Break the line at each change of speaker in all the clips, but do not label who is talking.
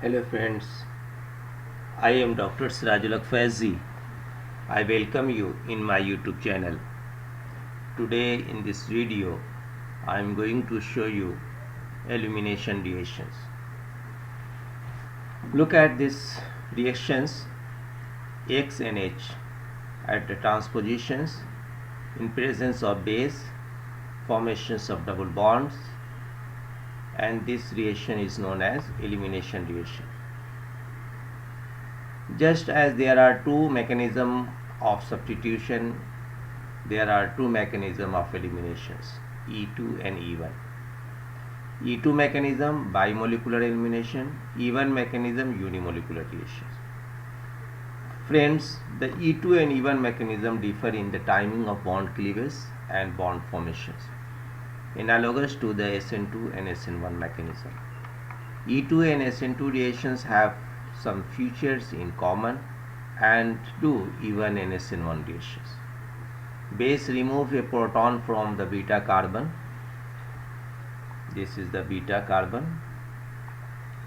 Hello friends, I am Dr. Sirajul Faizi. I welcome you in my YouTube channel. Today in this video, I am going to show you elimination reactions. Look at these reactions X and H at the transpositions in presence of base, formations of double bonds, and this reaction is known as elimination reaction. Just as there are two mechanisms of substitution, there are two mechanisms of eliminations, E2 and E1. E2 mechanism bimolecular elimination, E1 mechanism unimolecular reactions. Friends, the E2 and E1 mechanism differ in the timing of bond cleavage and bond formations, analogous to the SN2 and SN1 mechanism. E2 and SN2 reactions have some features in common, and do E1 and SN1 reactions. Base remove a proton from the beta carbon. This is the beta carbon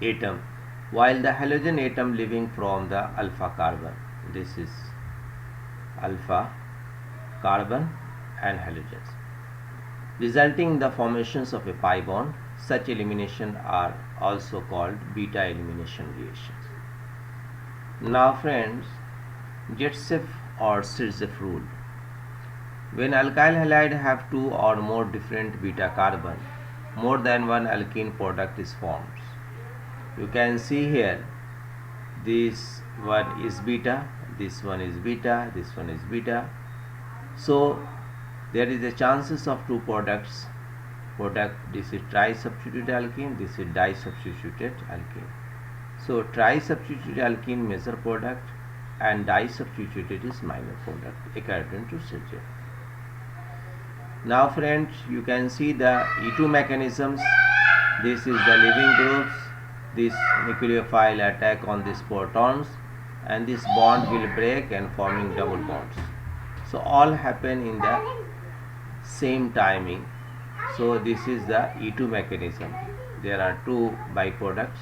atom, while the halogen atom leaving from the alpha carbon. This is alpha carbon and halogens, resulting in the formations of a pi bond. Such elimination are also called beta elimination reactions. Now friends, Jetsev or Sirzev rule. When alkyl halide have two or more different beta carbon, more than one alkene product is formed. You can see here, this one is beta, this one is beta, this one is beta. So there is a chances of two products. This is tri-substituted alkene, this is di-substituted alkene. So tri-substituted alkene major product and di-substituted is minor product according to Sirzev. Now friends, you can see the E2 mechanisms. This is the leaving groups. This nucleophile attack on these protons, and this bond will break and forming double bonds. So all happen in the same timing. So this is the E2 mechanism. There are two byproducts.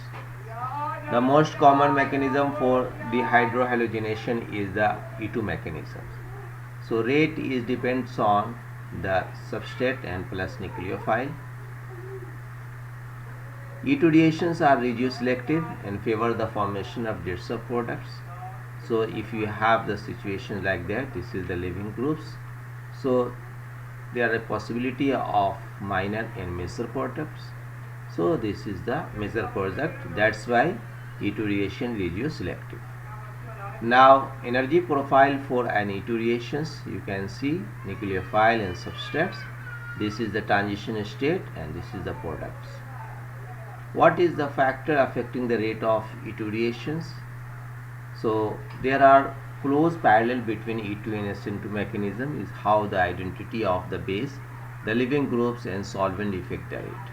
The most common mechanism for dehydrohalogenation is the E2 mechanism. So rate is depends on the substrate and plus nucleophile. E2 reactions are radioselective and favor the formation of Jetsev products. So if you have the situation like that, this is the leaving groups. So there are a possibility of minor and major products. So this is the major product. That's why E2 reaction radioselective. Now energy profile for an E2 reactions, you can see nucleophile and substrates. This is the transition state and this is the products. What is the factor affecting the rate of E2 reactions? So there are close parallel between E2 and SN2 mechanism is how the identity of the base, the leaving groups and solvent affect the rate.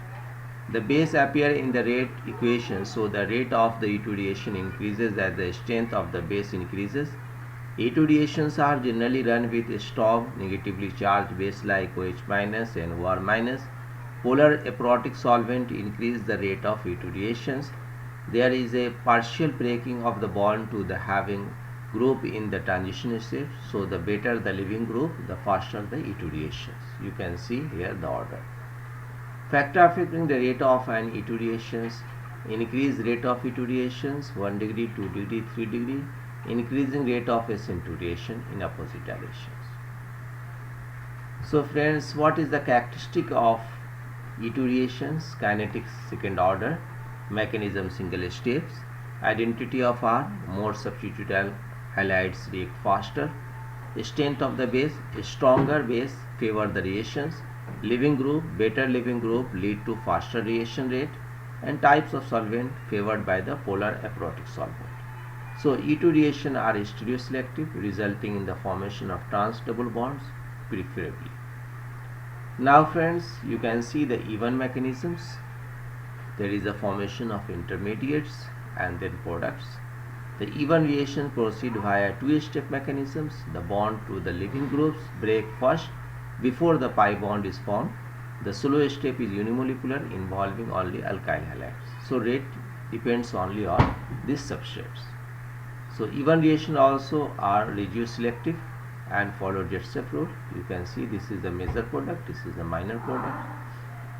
The base appear in the rate equation, so the rate of the E2 reaction increases as the strength of the base increases. E2 reactions are generally run with a strong negatively charged base like OH- and OR-. Polar aprotic solvent increase the rate of E2 reactions. There is a partial breaking of the bond to the having group in the transition state, so the better the leaving group, the faster the E2 reactions. You can see here the order. Factor affecting the rate of an E2 reactions: increase rate of E2 reactions 1 degree, 2 degree, 3 degree, increasing rate of SN2 reaction in opposite directions. So friends, what is the characteristic of E2 reactions? Kinetics second order, mechanism single steps, identity of R, more substituted halides react faster, strength of the base, a stronger base favor the reactions, leaving group, better leaving group lead to faster reaction rate, and types of solvent favored by the polar aprotic solvent. So E2 reaction are stereoselective, resulting in the formation of trans double bonds preferably. Now friends, you can see the E1 mechanisms. There is a formation of intermediates and then products. The E1 reaction proceed via two-step mechanisms. The bond to the leaving groups break first before the pi bond is formed. The slow step is unimolecular involving only alkyl halides. So rate depends only on these substrates. So even reaction also are regioselective and follow Jet-Step rule. You can see this is the major product, this is the minor product.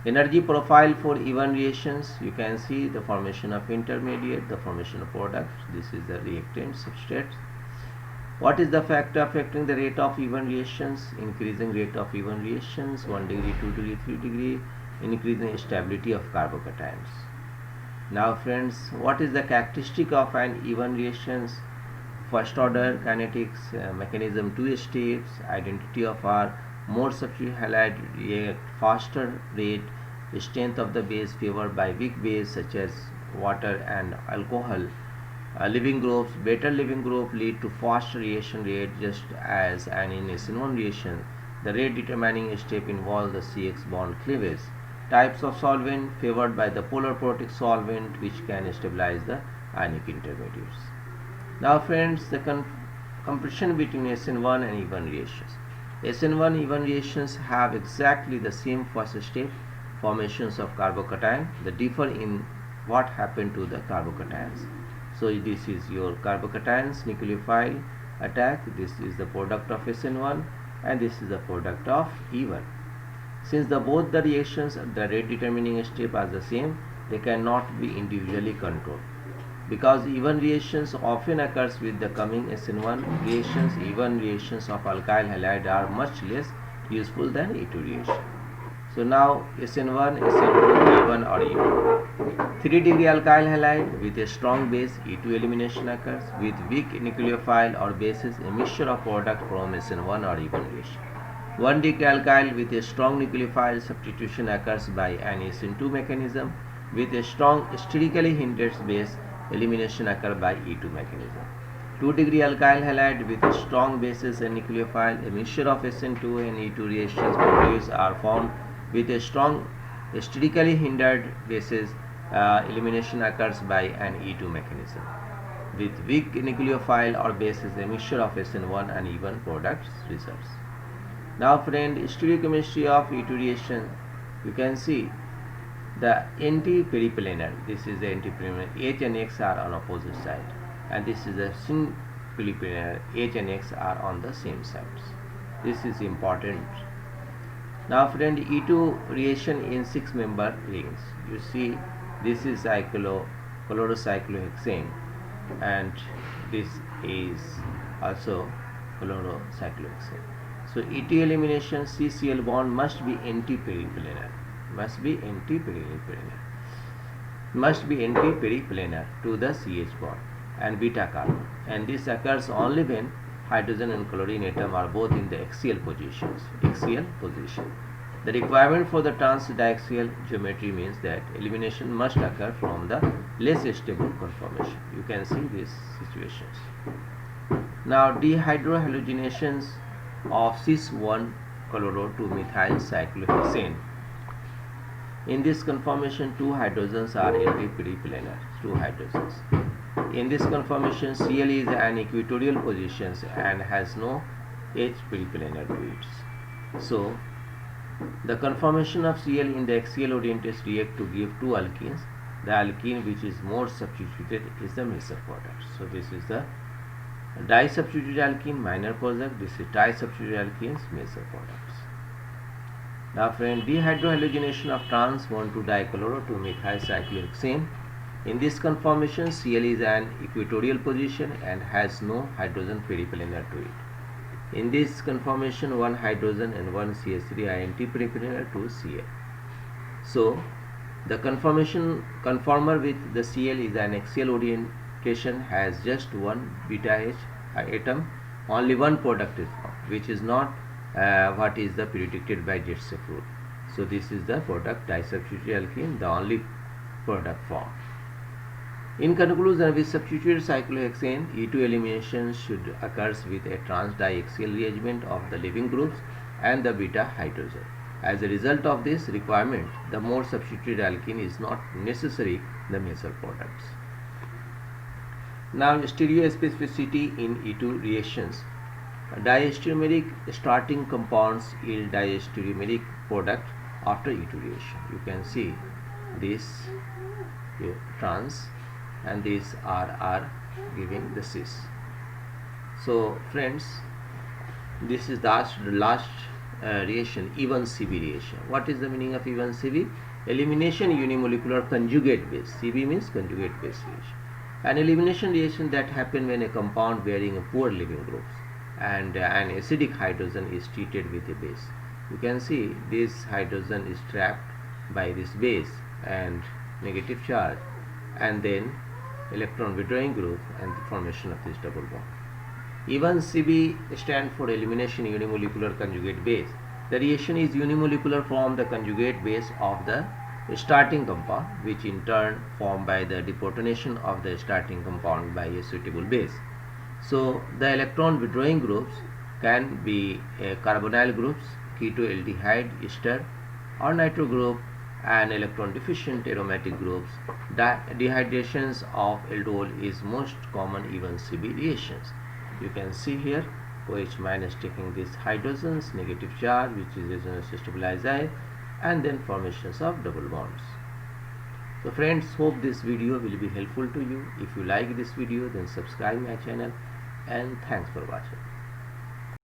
Energy profile for even reactions, you can see the formation of intermediate, the formation of product, this is the reactant substrate. What is the factor affecting the rate of even reactions? Increasing rate of even reactions, 1 degree, 2 degree, 3 degree, increasing stability of carbocations. Now friends, what is the characteristic of an even reactions? First order kinetics, mechanism 2 steps, identity of R, more substitute halide react faster rate, strength of the base favored by weak base such as water and alcohol. Living groups, better living group lead to faster reaction rate just as and in SN1 reaction. The rate determining step involves the CX bond cleavage. Types of solvent favored by the polar protic solvent which can stabilize the ionic intermediates. Now friends, the comparison between SN1 and even reactions. SN1 even reactions have exactly the same first step, formations of carbocation. The differ in what happened to the carbocations. So this is your carbocations nucleophile attack, this is the product of SN1 and this is the product of even. Since both the reactions, the rate determining step are the same, they cannot be individually controlled. Because even reactions often occurs with the coming SN1 reactions, even reactions of alkyl halide are much less useful than E2 reaction. So now SN1, SN2, even or even. 3 degree alkyl halide with a strong base E2 elimination occurs. With weak nucleophile or bases, a mixture of product from SN1 or even reaction. 1 degree alkyl with a strong nucleophile substitution occurs by an SN2 mechanism. With a strong sterically hindered base, elimination occurs by E2 mechanism. 2 degree alkyl halide with a strong bases and nucleophile, a mixture of SN2 and E2 reactions produced are formed with a strong sterically hindered bases. Elimination occurs by an E2 mechanism. With weak nucleophile or bases, a mixture of SN1 and even products results. Now friend, stereochemistry of E2 reaction, you can see the anti-periplanar, this is the anti-periplanar, H and X are on opposite side and this is the syn-periplanar, H and X are on the same sides. This is important. Now friend, E2 reaction in 6-member rings. You see this is chlorocyclohexane and this is also chlorocyclohexane. So E2 elimination, CCl bond must be anti-periplanar, to the CH bond and beta carbon, and this occurs only when hydrogen and chlorine atom are both in the axial position. The requirement for the trans-diaxial geometry means that elimination must occur from the less stable conformation. You can see these situations. Now dehydrohalogenations of cis-1-chloro-2-methyl cyclohexane. In this conformation, 2 hydrogens are anti-periplanar, 2 hydrogens. In this conformation, Cl is an equatorial position and has no H periplanar to it. So, the conformation of Cl in the axial orientation react to give 2 alkenes. The alkene which is more substituted is the major product. So, this is the disubstituted alkene, minor product. This is disubstituted alkenes, major products. Now friend, dehydrohalogenation of trans 1,2-dichloro-2-methyl cyclohexane. In this conformation, Cl is an equatorial position and has no hydrogen periplanar to it. In this conformation, 1 hydrogen and 1 CH3 are anti-periplanar to Cl. So, the conformer with the Cl is an axial orientation, has just 1 beta H atom, only 1 product is formed, which is not what is the predicted by Jet-Step rule. So this is the product disubstituted alkene, the only product formed. In conclusion, with substituted cyclohexane, E2 elimination should occur with a trans-diaxial rearrangement of the leaving groups and the beta hydrogen. As a result of this requirement, the more substituted alkene is not necessary the major products. Now, stereospecificity in E2 reactions. Diastereomeric starting compounds yield diastereomeric product after E2 reaction. You can see this trans and these are giving the cis. So friends, this is the last reaction, even CB reaction. What is the meaning of even CB? Elimination unimolecular conjugate base. CB means conjugate base reaction. An elimination reaction that happens when a compound bearing a poor leaving groups and an acidic hydrogen is treated with a base. You can see this hydrogen is trapped by this base and negative charge, and then electron withdrawing group and the formation of this double bond. Even CB stands for elimination unimolecular conjugate base. The reaction is unimolecular from the conjugate base of the starting compound, which in turn formed by the deprotonation of the starting compound by a suitable base. So the electron withdrawing groups can be carbonyl groups, ketoaldehyde ester, or nitro group, and electron deficient aromatic groups. Dehydrations of aldol is most common even CB reactions. You can see here OH minus taking these hydrogens, negative charge, which is resonance stabilized, and then formations of double bonds. So friends, hope this video will be helpful to you. If you like this video, then subscribe my channel, and thanks for watching.